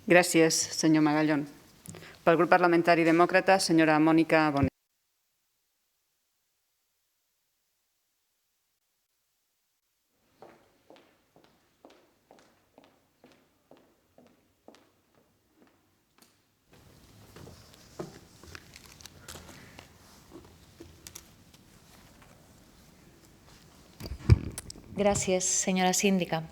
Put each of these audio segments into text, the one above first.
Gràcies, senyor Magallón. Pel grup parlamentari demòcrata, senyora Mònica Bonet. Gràcies, senyora síndica.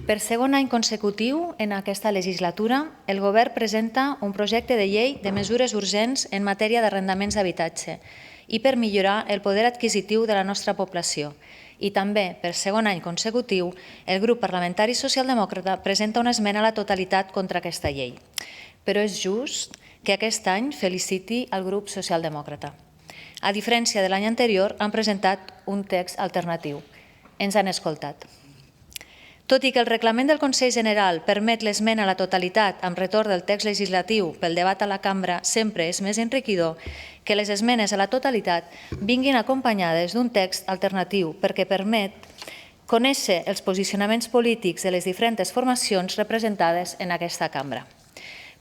Per segon any consecutiu, en aquesta legislatura, el Govern presenta un projecte de llei de mesures urgents en matèria d'arrendaments d'habitatge i per millorar el poder adquisitiu de la nostra població. I també, per segon any consecutiu, el grup parlamentari socialdemòcrata presenta una esmena a la totalitat contra aquesta llei. Però és just que aquest any feliciti el grup socialdemòcrata. A diferència de l'any anterior, han presentat un text alternatiu. Ens han escoltat. Tot i que el reglament del Consell General permet l'esmena a la totalitat amb retorn del text legislatiu pel debat a la cambra, sempre és més enriquidor que les esmenes a la totalitat vinguin acompanyades d'un text alternatiu perquè permet conèixer els posicionaments polítics de les diferents formacions representades en aquesta cambra.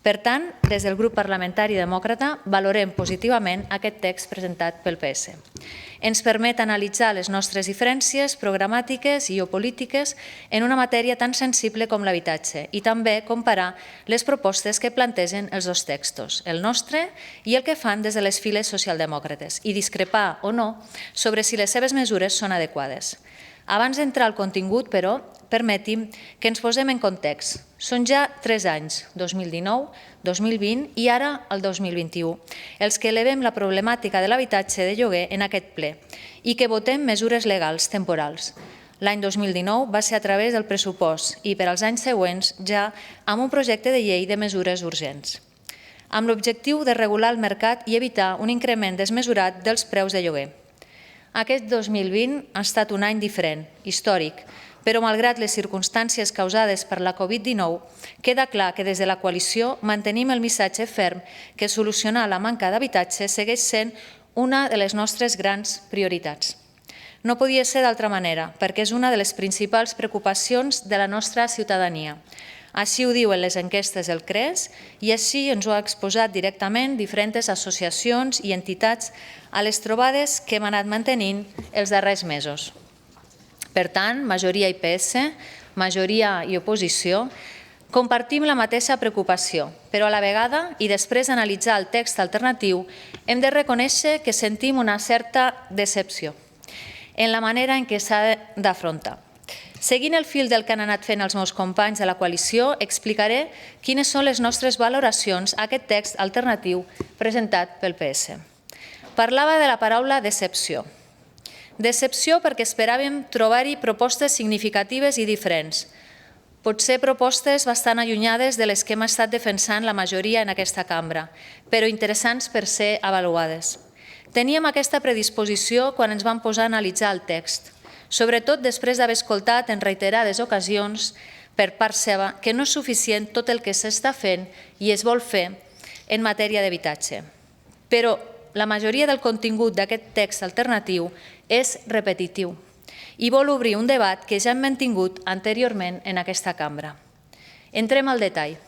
Per tant, des del grup parlamentari demòcrata valorem positivament aquest text presentat pel PS. Ens permet analitzar les nostres diferències programàtiques i o polítiques en una matèria tan sensible com l'habitatge i també comparar les propostes que plantegen els dos textos, el nostre i el que fan des de les files socialdemòcrates, i discrepar o no sobre si les seves mesures són adequades. Abans d'entrar al contingut, però, permeti'm que ens posem en context. Són ja 3 anys, 2019, 2020 i ara el 2021, els que elevem la problemàtica de l'habitatge de lloguer en aquest ple i que votem mesures legals temporals. L'any 2019 va ser a través del pressupost i per als anys següents ja amb un projecte de llei de mesures urgents, amb l'objectiu de regular el mercat i evitar un increment desmesurat dels preus de lloguer. Aquest 2020 ha estat un any diferent, històric, però malgrat les circumstàncies causades per la Covid-19, queda clar que des de la coalició mantenim el missatge ferm que solucionar la manca d'habitatge segueix sent una de les nostres grans prioritats. No podia ser d'altra manera, perquè és una de les principals preocupacions de la nostra ciutadania. Així ho diuen les enquestes del CRES i així ens ho ha exposat directament diferents associacions i entitats a les trobades que hem anat mantenint els darrers mesos. Per tant, majoria i PS, majoria i oposició, compartim la mateixa preocupació, però a la vegada, i després d'analitzar el text alternatiu, hem de reconèixer que sentim una certa decepció en la manera en què s'ha d'afrontar. Seguint el fil del que han anat fent els meus companys de la coalició, explicaré quines són les nostres valoracions a aquest text alternatiu presentat pel PS. Parlava de la paraula decepció. Decepció perquè esperàvem trobar-hi propostes significatives i diferents. Potser propostes bastant allunyades de les que hem estat defensant la majoria en aquesta cambra, però interessants per ser avaluades. Teníem aquesta predisposició quan ens vam posar a analitzar el text, sobretot després d'haver escoltat en reiterades ocasions per part seva que no és suficient tot el que s'està fent i es vol fer en matèria d'habitatge. Però la majoria del contingut d'aquest text alternatiu és repetitiu i vol obrir un debat que ja hem mantingut anteriorment en aquesta cambra. Entrem al detall.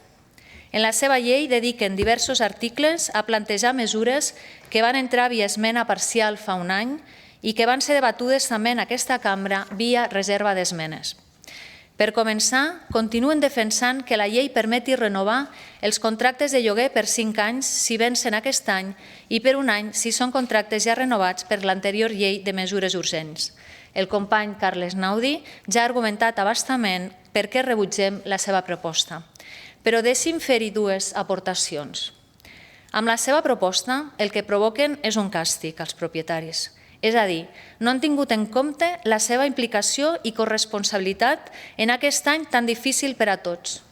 En la seva llei dediquen diversos articles a plantejar mesures que van entrar via esmena parcial fa un any i que van ser debatudes també en aquesta cambra via reserva d'esmenes. Per començar, continuen defensant que la llei permeti renovar els contractes de lloguer per 5 anys si vencen aquest any i per un any si són contractes ja renovats per l'anterior llei de mesures urgents. El company Carles Naudi ja ha argumentat a bastament per què rebutgem la seva proposta. Però deixi'm fer-hi 2 aportacions. Amb la seva proposta, el que provoquen és un càstig als propietaris. És a dir, no han tingut en compte la seva implicació i corresponsabilitat en aquest any tan difícil per a tots.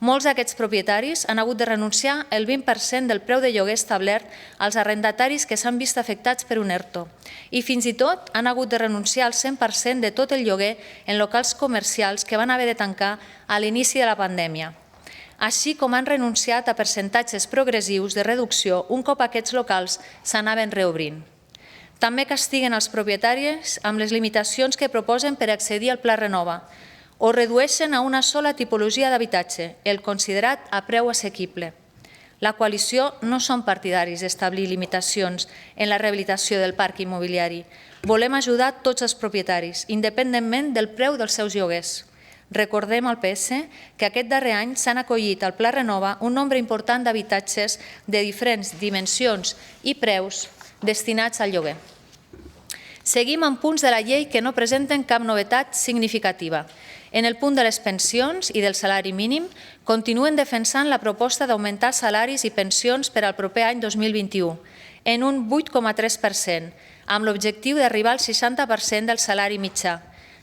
Molts d'aquests propietaris han hagut de renunciar el 20% del preu de lloguer establert als arrendataris que s'han vist afectats per un ERTO i fins i tot han hagut de renunciar al 100% de tot el lloguer en locals comercials que van haver de tancar a l'inici de la pandèmia, així com han renunciat a percentatges progressius de reducció un cop aquests locals s'anaven reobrint. També castiguen els propietaris amb les limitacions que proposen per accedir al Pla Renova, o redueixen a una sola tipologia d'habitatge, el considerat a preu assequible. La coalició no som partidaris d'establir limitacions en la rehabilitació del parc immobiliari. Volem ajudar tots els propietaris, independentment del preu dels seus lloguers. Recordem al PS que aquest darrer any s'han acollit al Pla Renova un nombre important d'habitatges de diferents dimensions i preus destinats al lloguer. Seguim amb punts de la llei que no presenten cap novetat significativa. En el punt de les pensions i del salari mínim, continuen defensant la proposta d'augmentar salaris i pensions per al proper any 2021 en un 8,3%, amb l'objectiu d'arribar al 60% del salari mitjà,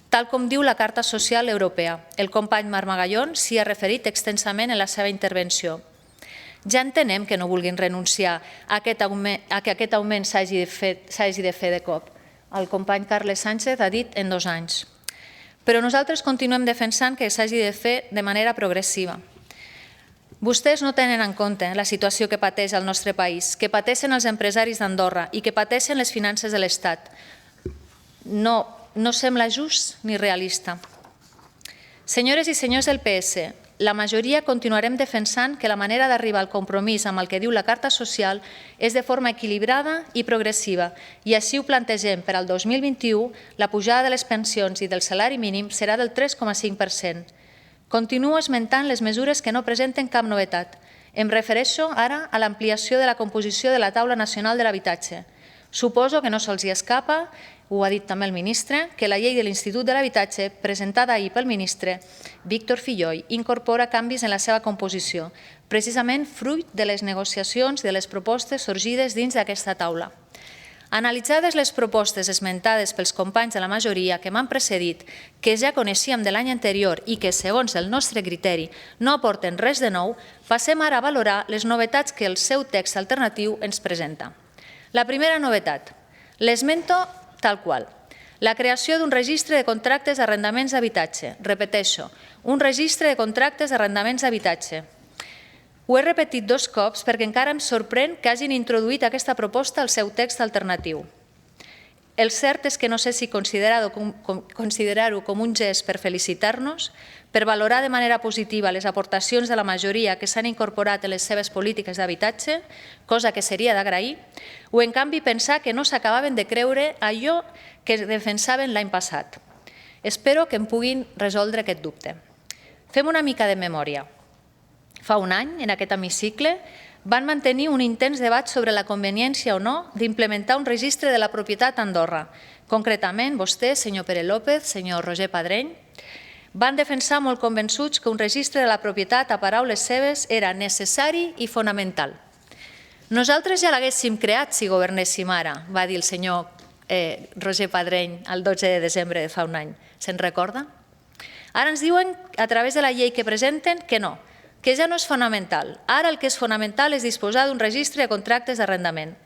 tal com diu la Carta Social Europea. El company Marc Magallón s'hi ha referit extensament en la seva intervenció. Ja entenem que no vulguin renunciar a que aquest augment s'hagi de fer de cop. El company Carles Sánchez ha dit en 2 anys. Però nosaltres continuem defensant que s'hagi de fer de manera progressiva. Vostès no tenen en compte la situació que pateix el nostre país, que pateixen els empresaris d'Andorra i que pateixen les finances de l'Estat. No sembla just ni realista. Senyores i senyors del PS, la majoria continuarem defensant que la manera d'arribar al compromís amb el que diu la Carta Social és de forma equilibrada i progressiva i així ho plantegem per al 2021, la pujada de les pensions i del salari mínim serà del 3,5%. Continuo esmentant les mesures que no presenten cap novetat. Em refereixo ara a l'ampliació de la composició de la Taula Nacional de l'Habitatge. Suposo que no se'ls escapa, ho ha dit també el ministre, que la llei de l'Institut de l'Habitatge, presentada ahir pel ministre Víctor Filloy, incorpora canvis en la seva composició, precisament fruit de les negociacions i de les propostes sorgides dins d'aquesta taula. Analitzades les propostes esmentades pels companys de la majoria que m'han precedit, que ja coneixíem de l'any anterior i que, segons el nostre criteri, no aporten res de nou, passem ara a valorar les novetats que el seu text alternatiu ens presenta. La primera novetat, l'esmento tal qual. La creació d'un registre de contractes d'arrendaments d'habitatge. Repeteixo, un registre de contractes d'arrendaments d'habitatge. Ho he repetit 2 cops perquè encara em sorprèn que hagin introduït aquesta proposta al seu text alternatiu. El cert és que no sé si considerar-ho com un gest per felicitar-nos, per valorar de manera positiva les aportacions de la majoria que s'han incorporat en les seves polítiques d'habitatge, cosa que seria d'agrair, o en canvi pensar que no s'acabaven de creure allò que defensaven l'any passat. Espero que em puguin resoldre aquest dubte. Fem una mica de memòria. Fa un any, en aquest hemicicle, van mantenir un intens debat sobre la conveniència o no d'implementar un registre de la propietat a Andorra. Concretament, vostè, senyor Pere López, senyor Roger Padreny, van defensar molt convençuts que un registre de la propietat, a paraules seves, era necessari i fonamental. Nosaltres ja l'haguéssim creat si governéssim ara, va dir el senyor Roger Padreny el 12 de desembre de fa un any. Se'n recorda? Ara ens diuen, a través de la llei que presenten, que no, que ja no és fonamental. Ara el que és fonamental és disposar d'un registre de contractes d'arrendament.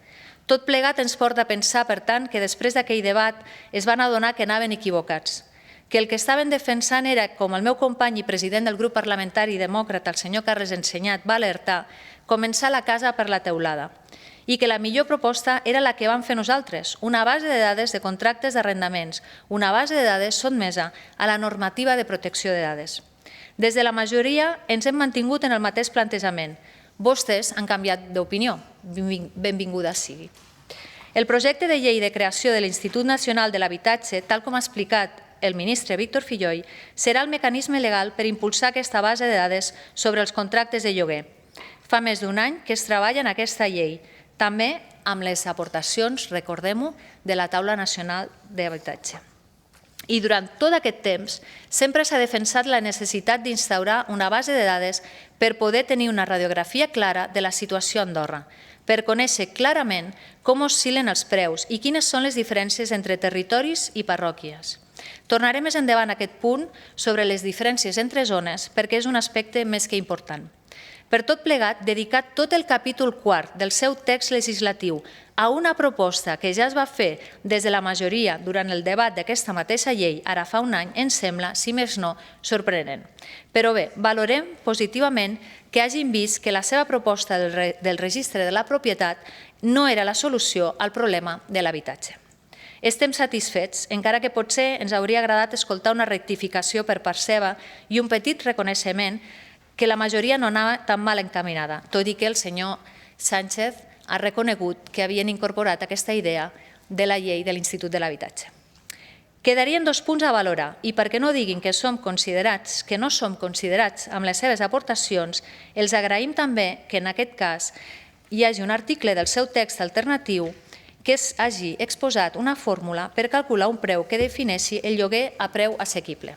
Tot plegat ens porta a pensar, per tant, que després d'aquell debat es van adonar que anaven equivocats, que el que estaven defensant era, com el meu company i president del grup parlamentari demòcrata, el senyor Carles Ensenyat, va alertar, començar la casa per la teulada, i que la millor proposta era la que vam fer nosaltres, una base de dades de contractes d'arrendaments, una base de dades sotmesa a la normativa de protecció de dades. Des de la majoria ens hem mantingut en el mateix plantejament. Vostès han canviat d'opinió. Benvinguda sigui. El projecte de llei de creació de l'Institut Nacional de l'Habitatge, tal com ha explicat el ministre Víctor Filloy, serà el mecanisme legal per impulsar aquesta base de dades sobre els contractes de lloguer. Fa més d'un any que es treballa en aquesta llei, també amb les aportacions, recordem-ho, de la Taula Nacional d'Habitatge. I durant tot aquest temps sempre s'ha defensat la necessitat d'instaurar una base de dades per poder tenir una radiografia clara de la situació a Andorra, per conèixer clarament com oscil·len els preus i quines són les diferències entre territoris i parròquies. Tornarem més endavant a aquest punt sobre les diferències entre zones perquè és un aspecte més que important. Per tot plegat, dedicat tot el capítol 4 del seu text legislatiu a una proposta que ja es va fer des de la majoria durant el debat d'aquesta mateixa llei ara fa un any, ens sembla, si més no, sorprenent. Però bé, valorem positivament que hagin vist que la seva proposta del registre de la propietat no era la solució al problema de l'habitatge. Estem satisfets, encara que potser ens hauria agradat escoltar una rectificació per part seva i un petit reconeixement que la majoria no anava tan mal encaminada, tot i que el senyor Sánchez ha reconegut que havien incorporat aquesta idea de la llei de l'Institut de l'Habitatge. Quedarien 2 punts a valorar i perquè no diguin que no som considerats amb les seves aportacions, els agraïm també que en aquest cas hi hagi un article del seu text alternatiu que hagi exposat una fórmula per calcular un preu que defineixi el lloguer a preu assequible.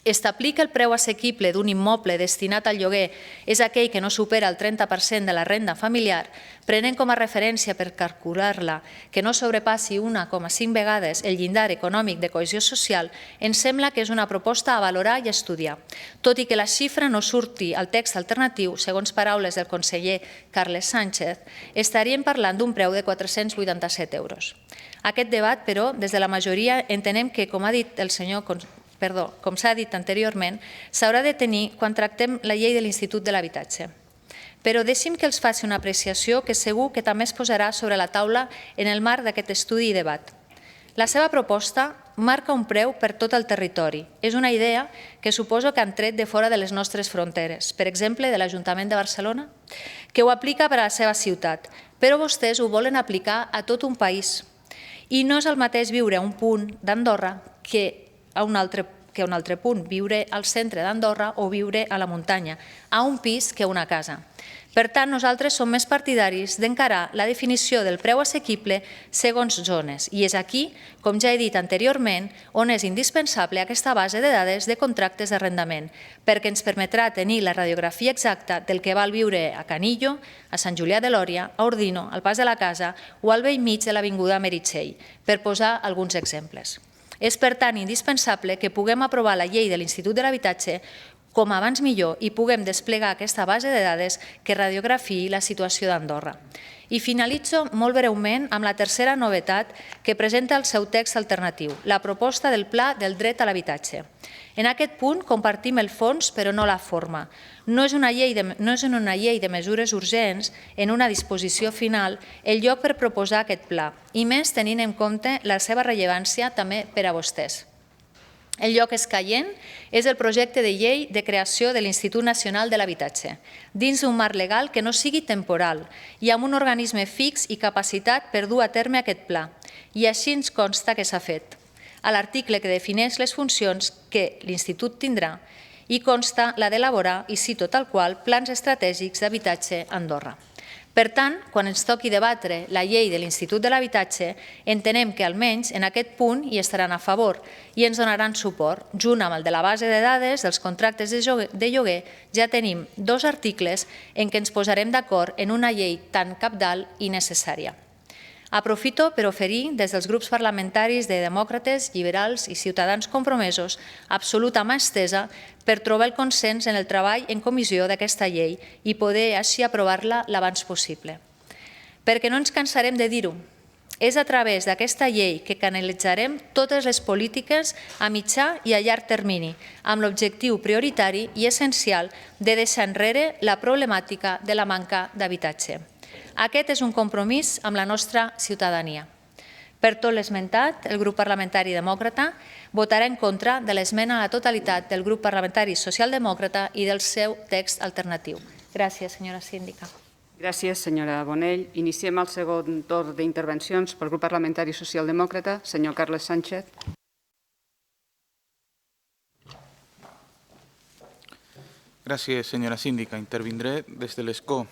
Establir que el preu assequible d'un immoble destinat al lloguer és aquell que no supera el 30% de la renda familiar, prenent com a referència per calcular-la que no sobrepassi 1,5 vegades el llindar econòmic de cohesió social, ens sembla que és una proposta a valorar i estudiar. Tot i que la xifra no surti al text alternatiu, segons paraules del conseller Carles Sánchez, estaríem parlant d'un preu de 487 euros. Aquest debat, però, des de la majoria entenem que, com s'ha dit anteriorment, s'haurà de tenir quan tractem la llei de l'Institut de l'Habitatge. Però deixi'm que els faci una apreciació que segur que també es posarà sobre la taula en el marc d'aquest estudi i debat. La seva proposta marca un preu per tot el territori. És una idea que suposo que han tret de fora de les nostres fronteres, per exemple, de l'Ajuntament de Barcelona, que ho aplica per a la seva ciutat, però vostès ho volen aplicar a tot un país. I no és el mateix viure a un punt d'Andorra que a un altre punt, viure al centre d'Andorra o viure a la muntanya, a un pis que a una casa. Per tant, nosaltres som més partidaris d'encarar la definició del preu assequible segons zones. I és aquí, com ja he dit anteriorment, on és indispensable aquesta base de dades de contractes d'arrendament, perquè ens permetrà tenir la radiografia exacta del que val viure a Canillo, a Sant Julià de Lòria, a Ordino, al Pas de la Casa o al bell mig de l'avinguda Meritxell, per posar alguns exemples. És, per tant, indispensable que puguem aprovar la llei de l'Institut de l'Habitatge com abans millor i puguem desplegar aquesta base de dades que radiografiï la situació d'Andorra. I finalitzo molt breument amb la tercera novetat que presenta el seu text alternatiu, la proposta del Pla del Dret a l'Habitatge. En aquest punt compartim el fons, però no la forma. No és en una llei de mesures urgents, en una disposició final, el lloc per proposar aquest pla, i més tenint en compte la seva rellevància també per a vostès. El lloc escaient és el projecte de llei de creació de l'Institut Nacional de l'Habitatge, dins d'un marc legal que no sigui temporal i amb un organisme fix i capacitat per dur a terme aquest pla. I així ens consta que s'ha fet. A l'article que defineix les funcions que l'Institut tindrà hi consta la d'elaborar, i cito tal qual, plans estratègics d'habitatge a Andorra. Per tant, quan ens toqui debatre la llei de l'Institut de l'Habitatge, entenem que almenys en aquest punt hi estaran a favor i ens donaran suport. Junt amb el de la base de dades dels contractes de lloguer, ja tenim 2 articles en què ens posarem d'acord en una llei tan cabdal i necessària. Aprofito per oferir, des dels grups parlamentaris de Demòcrates, Liberals i Ciutadans Compromesos, absoluta mà estesa per trobar el consens en el treball en comissió d'aquesta llei i poder així aprovar-la l'abans possible. Perquè no ens cansarem de dir-ho, és a través d'aquesta llei que canalitzarem totes les polítiques a mitjà i a llarg termini, amb l'objectiu prioritari i essencial de deixar enrere la problemàtica de la manca d'habitatge. Aquest és un compromís amb la nostra ciutadania. Per tot l'esmentat, el grup parlamentari demòcrata votarà en contra de l'esmena a la totalitat del grup parlamentari socialdemòcrata i del seu text alternatiu. Gràcies, senyora síndica. Gràcies, senyora Bonell. Iniciem el segon torn d'intervencions pel grup parlamentari socialdemòcrata. Senyor Carles Sánchez. Gràcies, senyora síndica. Intervindré des de l'escó.